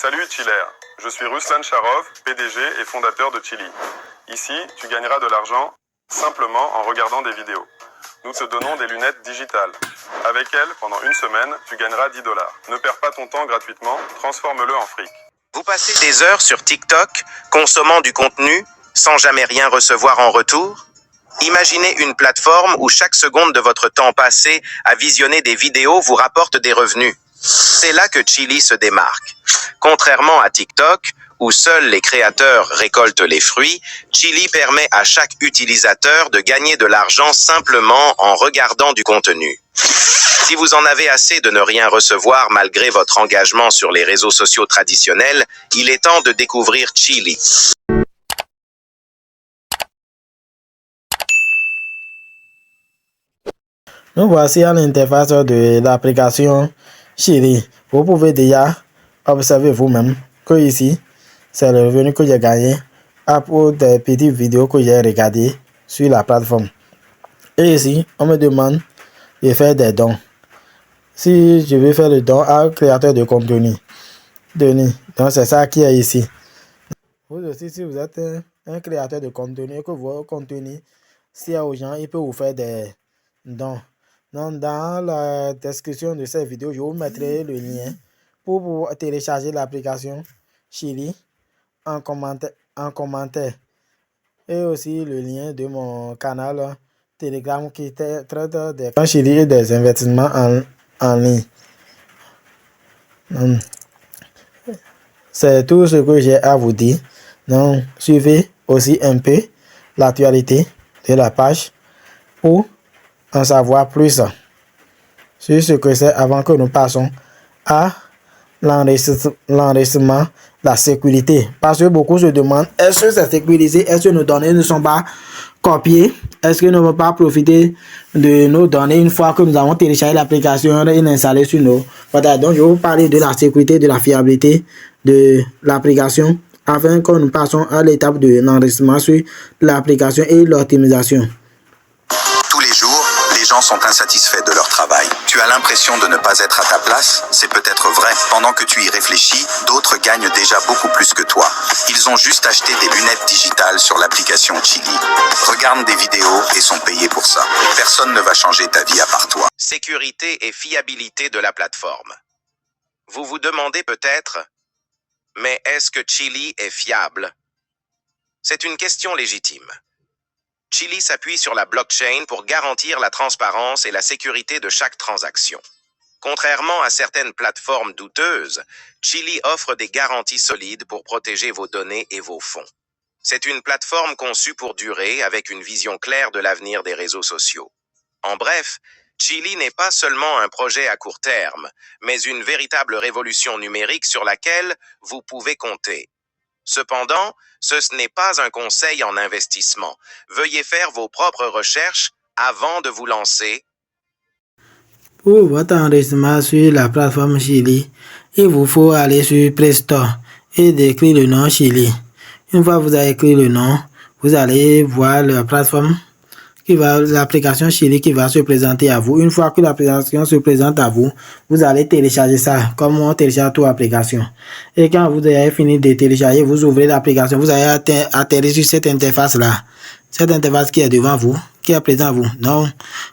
Salut Chiller, je suis Ruslan Sharov, PDG et fondateur de Chili. Ici, tu gagneras de l'argent simplement en regardant des vidéos. Nous te donnons des lunettes digitales. Avec elles, pendant une semaine, tu gagneras 10 dollars. Ne perds pas ton temps gratuitement, transforme-le en fric. Vous passez des heures sur TikTok, consommant du contenu, sans jamais rien recevoir en retour? Imaginez une plateforme où chaque seconde de votre temps passé à visionner des vidéos vous rapporte des revenus. C'est là que Chili se démarque. Contrairement à TikTok, où seuls les créateurs récoltent les fruits, Chili permet à chaque utilisateur de gagner de l'argent simplement en regardant du contenu. Si vous en avez assez de ne rien recevoir malgré votre engagement sur les réseaux sociaux traditionnels, il est temps de découvrir Chili. Nous voici à l'interface de l'application Chili. Vous pouvez déjà observer vous-même que ici, c'est le revenu que j'ai gagné pour des petites vidéos que j'ai regardées sur la plateforme. Et ici, on me demande de faire des dons. Si je veux faire le don à un créateur de contenu, donc c'est ça qui est ici. Vous aussi, si vous êtes un créateur de contenu et que votre contenu, s'il y a aux gens, il peut vous faire des dons. Donc, dans la description de cette vidéo, je vous mettrai le lien pour pouvoir télécharger l'application Chili en commentaire. Et aussi le lien de mon canal Telegram qui traite des Chili et des investissements en ligne. C'est tout ce que j'ai à vous dire. Donc, suivez aussi un peu l'actualité de la page pour en savoir plus sur ce que c'est avant que nous passons à l'enregistrement, la sécurité. Parce que beaucoup se demandent, est-ce que c'est sécurisé? Est-ce que nos données ne sont pas copiées? Est-ce que nous ne vont pas profiter de nos données une fois que nous avons téléchargé l'application et l'installer sur nos... Voilà, donc je vais vous parler de la sécurité, de la fiabilité de l'application afin que nous passons à l'étape de l'enregistrement sur l'application et l'optimisation. Tous les jours, les gens sont insatisfaits de leur travail. Tu as l'impression de ne pas être à ta place? C'est peut-être vrai. Pendant que tu y réfléchis, d'autres gagnent déjà beaucoup plus que toi. Ils ont juste acheté des lunettes digitales sur l'application Chili. Regardent des vidéos et sont payés pour ça. Personne ne va changer ta vie à part toi. Sécurité et fiabilité de la plateforme. Vous vous demandez peut-être, mais est-ce que Chili est fiable? C'est une question légitime. Chili s'appuie sur la blockchain pour garantir la transparence et la sécurité de chaque transaction. Contrairement à certaines plateformes douteuses, Chili offre des garanties solides pour protéger vos données et vos fonds. C'est une plateforme conçue pour durer avec une vision claire de l'avenir des réseaux sociaux. En bref, Chili n'est pas seulement un projet à court terme, mais une véritable révolution numérique sur laquelle vous pouvez compter. Cependant, ce n'est pas un conseil en investissement. Veuillez faire vos propres recherches avant de vous lancer. Pour votre enregistrement sur la plateforme Chili, il vous faut aller sur Play Store et décrire le nom Chili. Une fois que vous avez écrit le nom, vous allez voir la plateforme l'application Chili qui va se présenter à vous. Une fois que l'application se présente à vous, vous allez télécharger ça comme on télécharge toute application. Et quand vous avez fini de télécharger, vous ouvrez l'application, vous allez atterrir sur cette interface-là. Cette interface qui est devant vous, qui est présente à vous. Donc,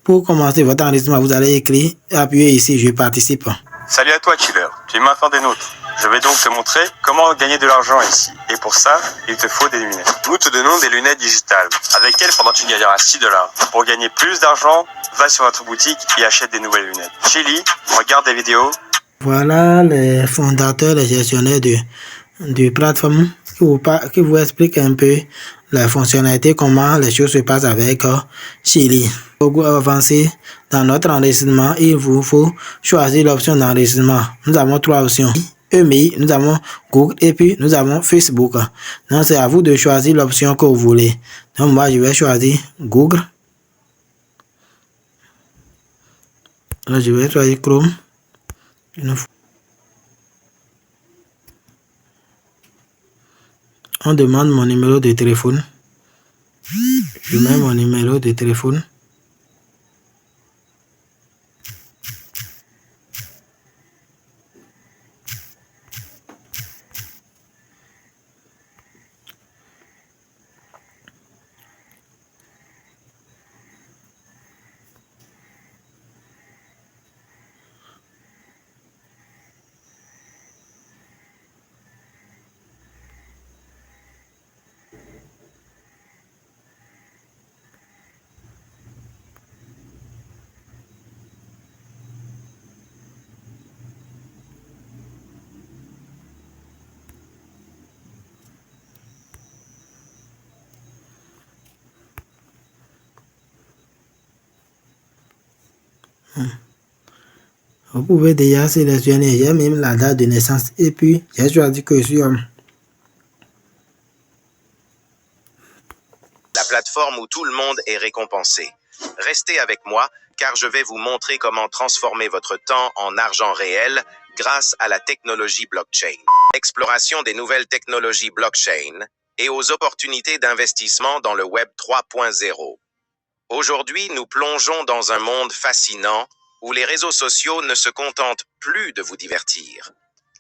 pour commencer votre enregistrement, vous allez écrire, appuyez ici, je participe. Salut à toi Chiller, tu es maintenant des nôtres. Je vais donc te montrer comment gagner de l'argent ici. Et pour ça, il te faut des lunettes. Nous te donnons des lunettes digitales. Avec elles, pendant tu gagneras 6 dollars. Pour gagner plus d'argent, va sur notre boutique et achète des nouvelles lunettes. Chili, regarde des vidéos. Voilà les fondateurs, les gestionnaires de plateforme qui vous expliquent un peu la fonctionnalité, comment les choses se passent avec Chili. Pour avancer dans notre enregistrement, il vous faut choisir l'option d'enregistrement. Nous avons 3 options. EMI, nous avons Google et puis nous avons Facebook. Donc c'est à vous de choisir l'option que vous voulez. Donc moi je vais choisir Google. Là je vais choisir Chrome. On demande mon numéro de téléphone. Je mets mon numéro de téléphone. Vous pouvez déjà sélectionner, j'ai même la date de naissance et puis j'ai choisi que je suis homme. La plateforme où tout le monde est récompensé. Restez avec moi car je vais vous montrer comment transformer votre temps en argent réel grâce à la technologie blockchain. Exploration des nouvelles technologies blockchain et aux opportunités d'investissement dans le Web 3.0. Aujourd'hui, nous plongeons dans un monde fascinant où les réseaux sociaux ne se contentent plus de vous divertir,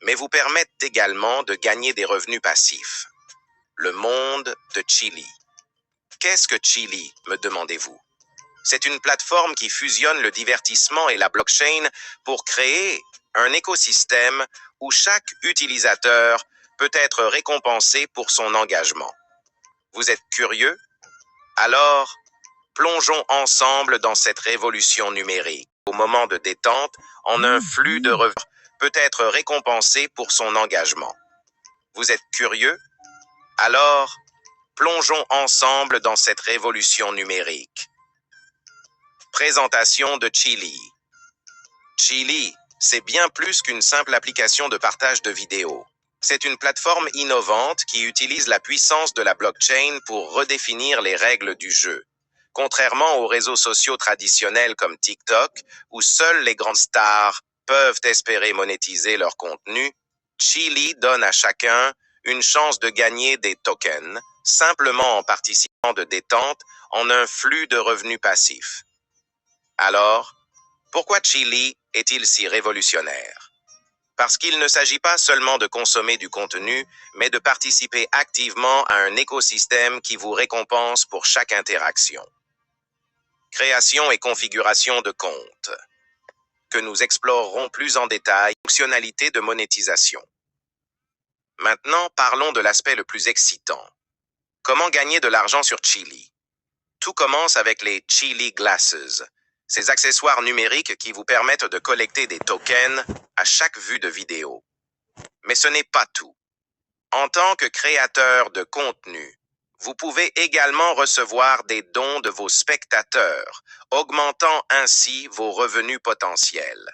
mais vous permettent également de gagner des revenus passifs. Le monde de Chili. Qu'est-ce que Chili, me demandez-vous? C'est une plateforme qui fusionne le divertissement et la blockchain pour créer un écosystème où chaque utilisateur peut être récompensé pour son engagement. Vous êtes curieux? Alors, plongeons ensemble dans cette révolution numérique. Au moment de détente, en un flux de revenus peut être récompensé pour son engagement. Vous êtes curieux? Alors, plongeons ensemble dans cette révolution numérique. Présentation de Chili. Chili, c'est bien plus qu'une simple application de partage de vidéos. C'est une plateforme innovante qui utilise la puissance de la blockchain pour redéfinir les règles du jeu. Contrairement aux réseaux sociaux traditionnels comme TikTok, où seules les grandes stars peuvent espérer monétiser leur contenu, Chili donne à chacun une chance de gagner des tokens, simplement en participant de détente en un flux de revenus passifs. Alors, pourquoi Chili est-il si révolutionnaire? Parce qu'il ne s'agit pas seulement de consommer du contenu, mais de participer activement à un écosystème qui vous récompense pour chaque interaction. Création et configuration de compte, que nous explorerons plus en détail, fonctionnalités de monétisation. Maintenant, parlons de l'aspect le plus excitant. Comment gagner de l'argent sur Chili? Tout commence avec les Chili Glasses, ces accessoires numériques qui vous permettent de collecter des tokens à chaque vue de vidéo. Mais ce n'est pas tout. En tant que créateur de contenu, vous pouvez également recevoir des dons de vos spectateurs, augmentant ainsi vos revenus potentiels.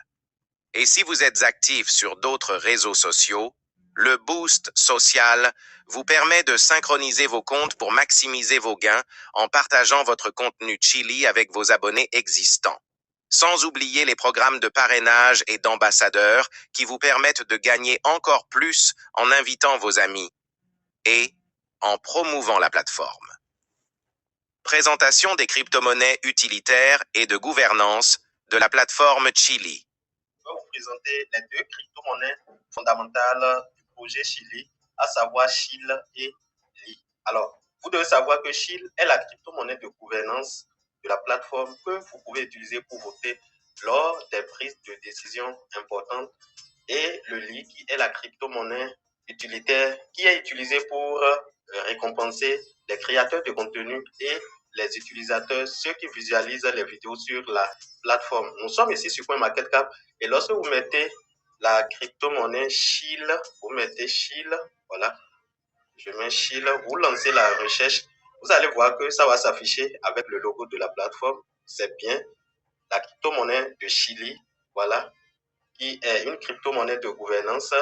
Et si vous êtes actif sur d'autres réseaux sociaux, le boost social vous permet de synchroniser vos comptes pour maximiser vos gains en partageant votre contenu Chili avec vos abonnés existants. Sans oublier les programmes de parrainage et d'ambassadeurs qui vous permettent de gagner encore plus en invitant vos amis et en promouvant la plateforme. Présentation des crypto-monnaies utilitaires et de gouvernance de la plateforme Chili. Je vais vous présenter les deux crypto-monnaies fondamentales du projet Chili, à savoir SHIL et LI. Alors, vous devez savoir que SHIL est la crypto-monnaie de gouvernance de la plateforme que vous pouvez utiliser pour voter lors des prises de décisions importantes, et le LI qui est la crypto-monnaie utilitaire qui est utilisée pour récompenser les créateurs de contenu et les utilisateurs, ceux qui visualisent les vidéos sur la plateforme. Nous sommes ici sur CoinMarketCap et lorsque vous mettez la crypto-monnaie SHIL, vous mettez SHIL, voilà, je mets SHIL, vous lancez la recherche, vous allez voir que ça va s'afficher avec le logo de la plateforme. C'est bien la crypto-monnaie de Chili, voilà, qui est une crypto-monnaie de gouvernance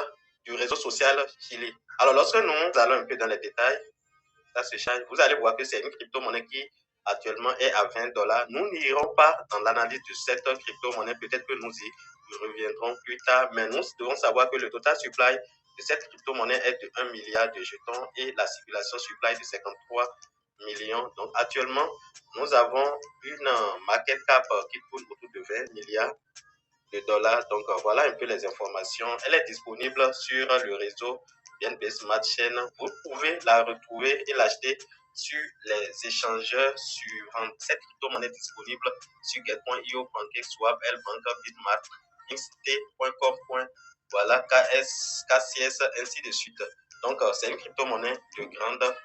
du réseau social Chili. Alors, lorsque nous allons un peu dans les détails, ça se charge, vous allez voir que c'est une crypto-monnaie qui actuellement est à $20. Nous n'irons pas dans l'analyse de cette crypto-monnaie, peut-être que nous y reviendrons plus tard, mais nous devons savoir que le total supply de cette crypto-monnaie est de 1 milliard de jetons et la circulation supply de 53 millions. Donc actuellement, nous avons une market cap qui tourne autour de 20 milliards de dollars. Donc voilà un peu les informations. Elle est disponible sur le réseau BNB Smart Chain. Vous pouvez la retrouver et l'acheter sur les échangeurs suivants. Cette crypto-monnaie est disponible sur Get.io, PancakeSwap, Lbank, Bitmart, XT.com, voilà, KCS, ainsi de suite. Donc c'est une crypto-monnaie de grande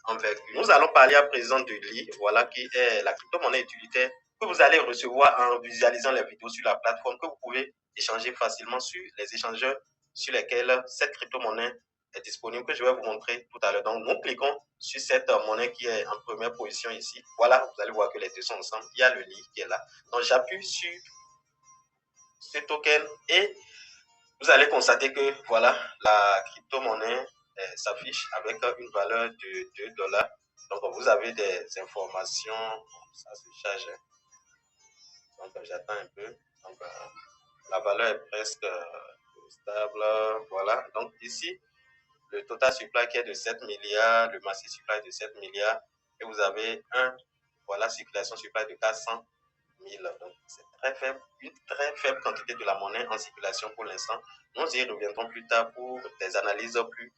envergure. Nous allons parler à présent de LI, voilà, qui est la crypto-monnaie utilitaire que vous allez recevoir en visualisant les vidéos sur la plateforme, que vous pouvez échanger facilement sur les échangeurs sur lesquels cette crypto-monnaie est disponible, que je vais vous montrer tout à l'heure. Donc, nous cliquons sur cette monnaie qui est en première position ici. Voilà, vous allez voir que les deux sont ensemble. Il y a le LI qui est là. Donc, j'appuie sur ce token et vous allez constater que voilà, la crypto-monnaie s'affiche avec une valeur de 2 dollars. Donc, vous avez des informations, ça se charge. Donc, j'attends un peu. Donc, la valeur est presque stable. Voilà. Donc, ici, le total supply qui est de 7 milliards, le massif supply de 7 milliards, et vous avez voilà, circulation supply de 400 000. Donc, c'est très faible, une très faible quantité de la monnaie en circulation pour l'instant. Nous y reviendrons plus tard pour des analyses plus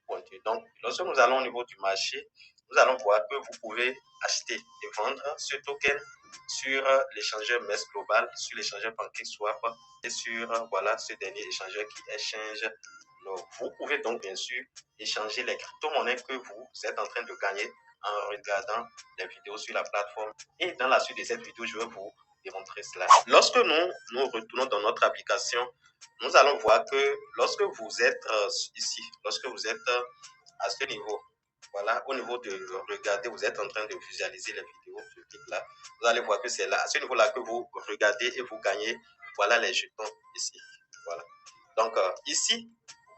pointues. Donc, lorsque nous allons au niveau du marché, nous allons voir que vous pouvez acheter et vendre ce token sur l'échangeur MES Global, sur l'échangeur PancakeSwap et sur voilà, ce dernier échangeur qui échange. Donc, vous pouvez donc bien sûr échanger les crypto-monnaies que vous êtes en train de gagner en regardant les vidéos sur la plateforme. Et dans la suite de cette vidéo, je vais vous démontrer cela. Lorsque nous retournons dans notre application, nous allons voir que lorsque vous êtes ici, lorsque vous êtes à ce niveau, voilà, au niveau de regarder, vous êtes en train de visualiser les vidéos, je clique là, vous allez voir que c'est là, à ce niveau-là que vous regardez et vous gagnez, voilà les jetons ici, voilà. Donc ici,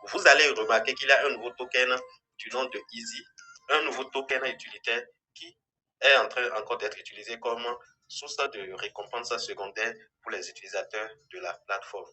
vous allez remarquer qu'il y a un nouveau token du nom de Easy, un nouveau token utilitaire qui est en train encore d'être utilisé comme source de récompense secondaire pour les utilisateurs de la plateforme.